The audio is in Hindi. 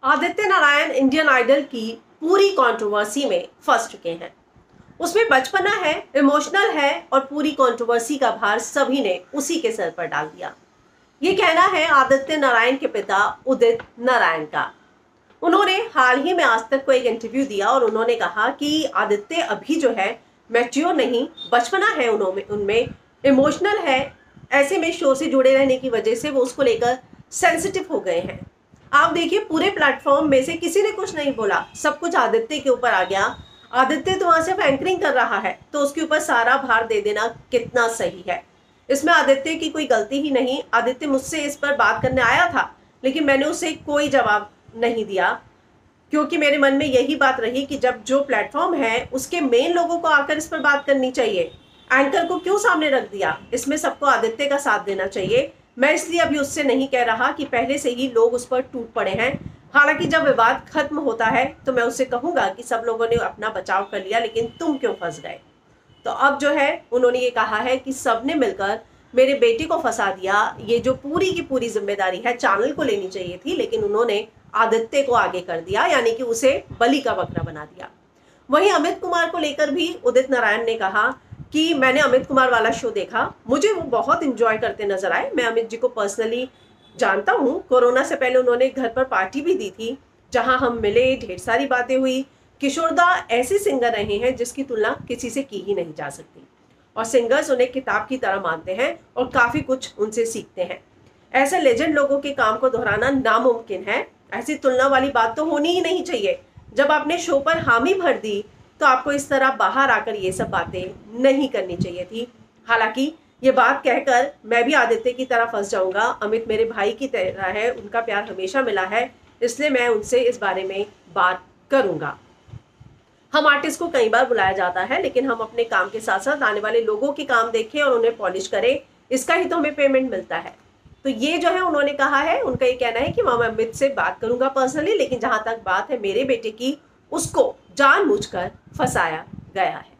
आदित्य नारायण इंडियन आइडल की पूरी कंट्रोवर्सी में फंस चुके हैं। उसमें बचपना है, इमोशनल है और पूरी कंट्रोवर्सी का भार सभी ने उसी के सर पर डाल दिया। ये कहना है आदित्य नारायण के पिता उदित नारायण का। उन्होंने हाल ही में आज तक को एक इंटरव्यू दिया और उन्होंने कहा कि आदित्य अभी जो है मैच्योर नहीं, बचपना है उनमें इमोशनल है। ऐसे में शो से जुड़े रहने की वजह से वो उसको लेकर सेंसिटिव हो गए हैं। आप देखिए, पूरे प्लेटफॉर्म में से किसी ने कुछ नहीं बोला, सब कुछ आदित्य के ऊपर आ गया। आदित्य तो वहां सिर्फ एंकरिंग कर रहा है, तो उसके ऊपर सारा भार दे देना कितना सही है? इसमें आदित्य की कोई गलती ही नहीं। आदित्य मुझसे इस पर बात करने आया था, लेकिन मैंने उसे कोई जवाब नहीं दिया, क्योंकि मेरे मन में यही बात रही कि जब जो प्लेटफॉर्म है उसके मेन लोगों को आकर इस पर बात करनी चाहिए। एंकर को क्यों सामने रख दिया? इसमें सबको आदित्य का साथ देना चाहिए। मैं इसलिए अभी उससे नहीं कह रहा कि पहले से ही लोग उस पर टूट पड़े हैं। हालांकि जब विवाद खत्म होता है तो मैं उससे कहूंगा कि सब लोगों ने अपना बचाव कर लिया, लेकिन तुम क्यों फंस गए? तो अब जो है उन्होंने ये कहा है कि सबने मिलकर मेरे बेटे को फंसा दिया। ये जो पूरी की पूरी जिम्मेदारी है चैनल को लेनी चाहिए थी, लेकिन उन्होंने आदित्य को आगे कर दिया, यानी कि उसे बलि का बकरा बना दिया। वहीं अमित कुमार को लेकर भी उदित नारायण ने कहा कि मैंने अमित कुमार वाला शो देखा, मुझे वो बहुत इंजॉय करते नजर आए। मैं अमित जी को पर्सनली जानता हूँ। कोरोना से पहले उन्होंने घर पर पार्टी भी दी थी, जहां हम मिले, ढेर सारी बातें हुई। किशोरदा ऐसे सिंगर रहे हैं जिसकी तुलना किसी से की ही नहीं जा सकती, और सिंगर्स उन्हें किताब की तरह मानते हैं और काफी कुछ उनसे सीखते हैं। ऐसे लेजेंड लोगों के काम को दोहराना नामुमकिन है। ऐसी तुलना वाली बात तो होनी ही नहीं चाहिए। जब आपने शो पर हामी भर दी तो आपको इस तरह बाहर आकर ये सब बातें नहीं करनी चाहिए थी। हालांकि ये बात कहकर मैं भी आदित्य की तरह फंस जाऊंगा। अमित मेरे भाई की तरह है, उनका प्यार हमेशा मिला है, इसलिए मैं उनसे इस बारे में बात करूंगा। हम आर्टिस्ट को कई बार बुलाया जाता है, लेकिन हम अपने काम के साथ साथ आने वाले लोगों के काम देखें और उन्हें पॉलिश करें, इसका ही तो हमें पेमेंट मिलता है। तो ये जो है उन्होंने कहा है, उनका ये कहना है कि मैं अमित से बात करूंगा पर्सनली, लेकिन जहां तक बात है मेरे बेटे की, उसको जानबूझकर फंसाया गया है।